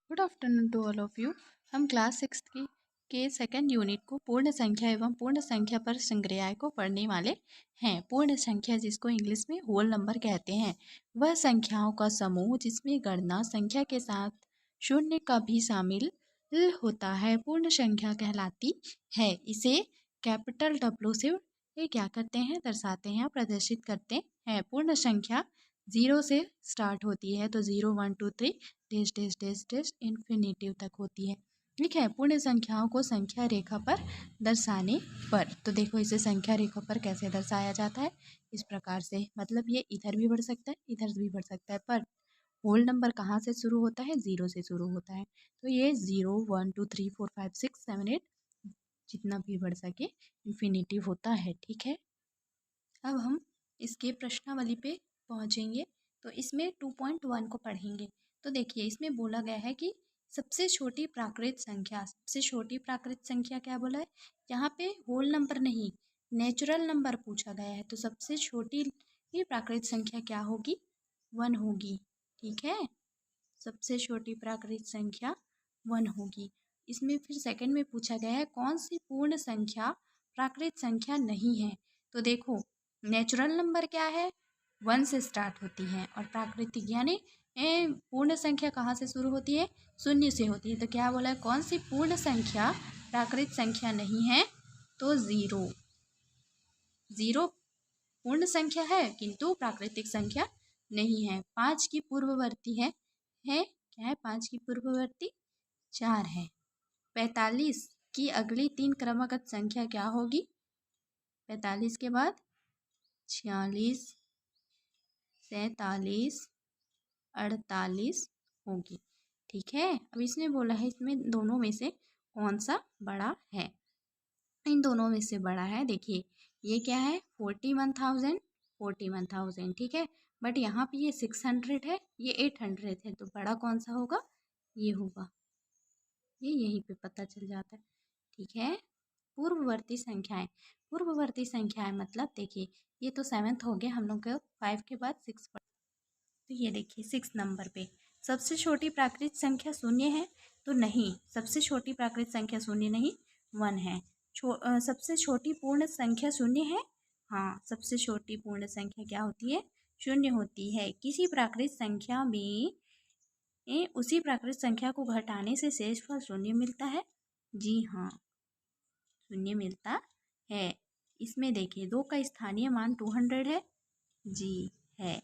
Good afternoon to all of you. हम class six की के सेकंड यूनिट को पूर्ण संख्या एवं पूर्ण संख्या पर संग्रह को पढ़ने वाले हैं। पूर्ण संख्या, जिसको इंग्लिश में होल नंबर कहते हैं, वह संख्याओं का समूह जिसमें गणना संख्या के साथ शून्य का भी शामिल होता है, पूर्ण संख्या कहलाती है। इसे कैपिटल डब्ल्यू से ये क्या करते हैं, दर्शाते हैं, प्रदर्शित करते हैं। पूर्ण संख्या जीरो से स्टार्ट होती है, तो 0 1 2 3 dash dash dash dash infinitive तक होती है। ठीक है। पूर्ण संख्याओं को संख्या रेखा पर दर्शाने पर, तो देखो इसे संख्या रेखा पर कैसे दर्शाया जाता है, इस प्रकार से। मतलब ये इधर भी बढ़ सकता है, इधर भी बढ़ सकता है, पर होल नंबर कहाँ से शुरू होता है, 0 से शुरू होता है। तो ये 0 1 2 3 4 5 6 7 8 जितना भी बढ़ सके इन्फिनेटिव होता है। ठीक है। अब हम इसके प्रश्नावली पे पहुंचेंगे, तो इसमें 2.1 को पढ़ेंगे। तो देखिए, इसमें बोला गया है कि सबसे छोटी प्राकृत संख्या, सबसे छोटी प्राकृत संख्या क्या बोला है, यहाँ पे होल नंबर नहीं, नेचुरल नंबर पूछा गया है। तो सबसे छोटी ही प्राकृत संख्या क्या होगी, 1 होगी। ठीक है, सबसे छोटी प्राकृत संख्या 1 होगी। इसमें फिर सेकंड में पूछा गया है कौन सी पूर्ण संख्या प्राकृत संख्या नहीं है। तो देखो, नेचुरल नंबर क्या है, 1 से स्टार्ट होती है, और प्राकृतिक यानी पूर्ण संख्या कहाँ से शुरू होती है, 0 से होती है। तो क्या बोला है, कौन सी पूर्ण संख्या प्राकृत संख्या नहीं है, तो 0। 0 पूर्ण संख्या है किंतु प्राकृतिक संख्या नहीं है। 5 की पूर्ववर्ती है क्या है, 5 की पूर्ववर्ती 4 है। 45 की अगली 3 क्रमागत संख्या क्या होगी, 45 के बाद 46 47 48 होगी। ठीक है। अब इसने बोला है इसमें दोनों में से कौन सा बड़ा है। इन दोनों में से बड़ा है, देखिए ये क्या है, 41,000। ठीक है, बट यहाँ पे ये 600 है, ये 800 है, तो बड़ा कौन सा होगा, ये होगा। ये यहीं पे पता चल जाता है। ठीक है। पूर्ववर्ती संख्याएं, पूर्ववर्ती संख्याएं मतलब देखिए, ये तो 7th हो गया, हम लोग को 5 के बाद 6 पर। तो ये देखिए 6 नंबर पे सबसे छोटी प्राकृत संख्या 0 है, तो नहीं, सबसे छोटी प्राकृत संख्या 0 नहीं, 1 है। सबसे छोटी पूर्ण संख्या 0 है, हाँ, सबसे छोटी पूर्ण संख्या क्या होती है, 0 होती है। किसी प्राकृत संख्या में उसी प्राकृत संख्या को घटाने से शेषफल 0 मिलता है, जी हाँ, 0 मिलता है। इसमें देखिए 2 का स्थानीय मान 200 है, जी है।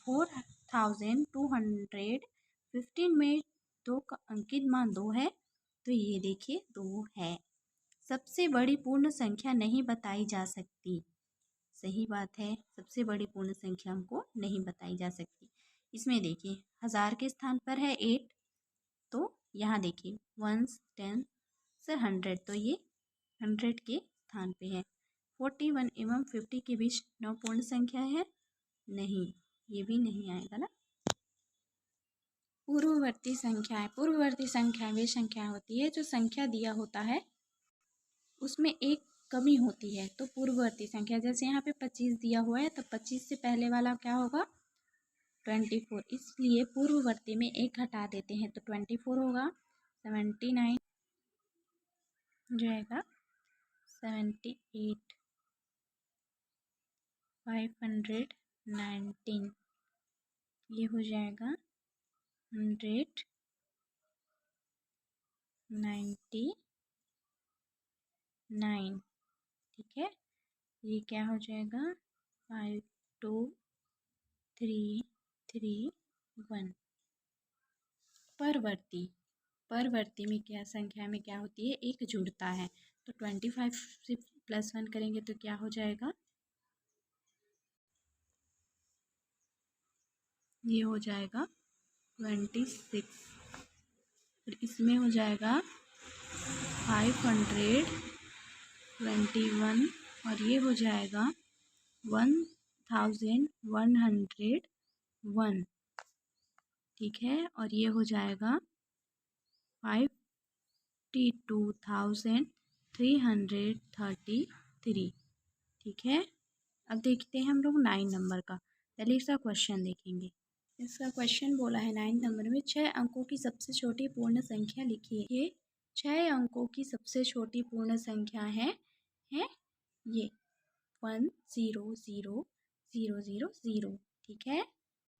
4215 में 2 का अंकित मान 2 है, तो ये देखिए 2 है। सबसे बड़ी पूर्ण संख्या नहीं बताई जा सकती, सही बात है, सबसे बड़ी पूर्ण संख्या हमको नहीं बताई जा सकती। इसमें देखिए 1000 के स्थान पर है 8, तो यहाँ देखिए 1 10 से 100, तो ये 100 के स्थान पे है। 41 एवं 50 के बीच 9 पूर्ण संख्या है, नहीं, ये भी नहीं आएगा ना। पूर्ववर्ती संख्याएं, पूर्ववर्ती संख्याएं वे संख्या होती है जो संख्या दिया होता है उसमें एक कमी होती है, तो पूर्ववर्ती संख्या, जैसे यहाँ पे 25 दिया हुआ है, तो 25 से पहले वाला क्या होगा, 24, इसलिए पूर्ववर्ती में एक हटा देते हैं, तो 24 होगा। 79 हो जाएगा, 78 519, ये हो जाएगा 199। ठीक है, ये क्या हो जाएगा, 52331। परवर्ती, परवर्ती में क्या, संख्या में क्या होती है, एक जुड़ता है, तो 25 से +1 करेंगे तो क्या हो जाएगा, ये हो जाएगा 26। फिर इसमें हो जाएगा 521, और ये हो जाएगा 1101। ठीक है, और ये हो जाएगा 52,333। ठीक है। अब देखते हैं हम लोग 9 नंबर का, पहले इसका क्वेश्चन देखेंगे। इसका क्वेश्चन बोला है 9 नंबर में 6 अंकों की सबसे छोटी पूर्ण संख्या लिखिए। ये 6 अंकों की सबसे छोटी पूर्ण संख्या है ये 1000000। ठीक है।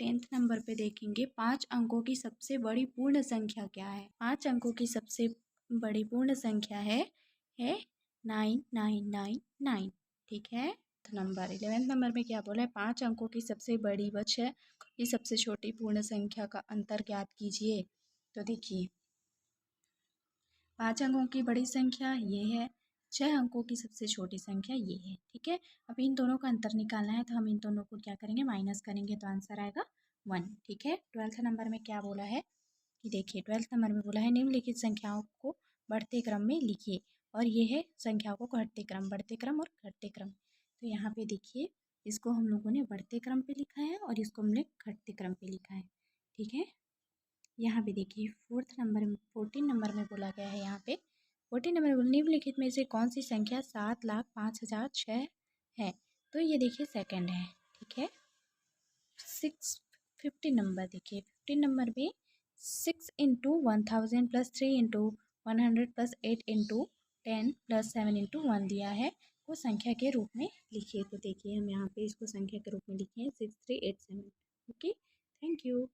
10th नंबर पे देखेंगे 5 अंकों की सबसे बड़ी पूर्ण संख्या क्या है। 5 अंकों की सबसे बड़ी पूर्ण संख्या है 9999। ठीक है। नंबर 11th नंबर में क्या बोला है, 5 अंकों की सबसे बड़ी व 6 की सबसे छोटी पूर्ण संख्या का अंतर ज्ञात कीजिए। तो देखिए 5 अंकों की बड़ी संख्या ये है, 6 अंकों की सबसे छोटी संख्या ये है। ठीक है। अब इन दोनों का अंतर निकालना है तो हम इन दोनों को क्या करेंगे, माइनस करेंगे तो आंसर आएगा 1। ठीक है। 12th नंबर में क्या बोला है कि देखिए 12th नंबर में बोला है निम्नलिखित संख्याओं को बढ़ते क्रम में लिखिए। और ये है संख्याओं को घटते क्रम, बढ़ते क्रम और घटते क्रम। तो यहाँ पे देखिए इसको हम लोगों ने बढ़ते क्रम पे लिखा है और इसको हमने घटते क्रम पे लिखा है। ठीक है। यहाँ पे देखिए 14 नंबर में बोला गया है, यहाँ पे 14 नंबर में निम्नलिखित में से कौन सी संख्या 7,05,006 है। तो ये देखिए सेकंड है। ठीक है। 15 नंबर देखिए 15 नंबर में 6 into 1000 plus 3 into 100 plus 8 into 10 plus 7 into 1 दिया है, वो संख्या के रूप में लिखिए। तो देखिए हम यहाँ पे इसको संख्या के रूप में लिखे हैं 6387। Okay, thank you.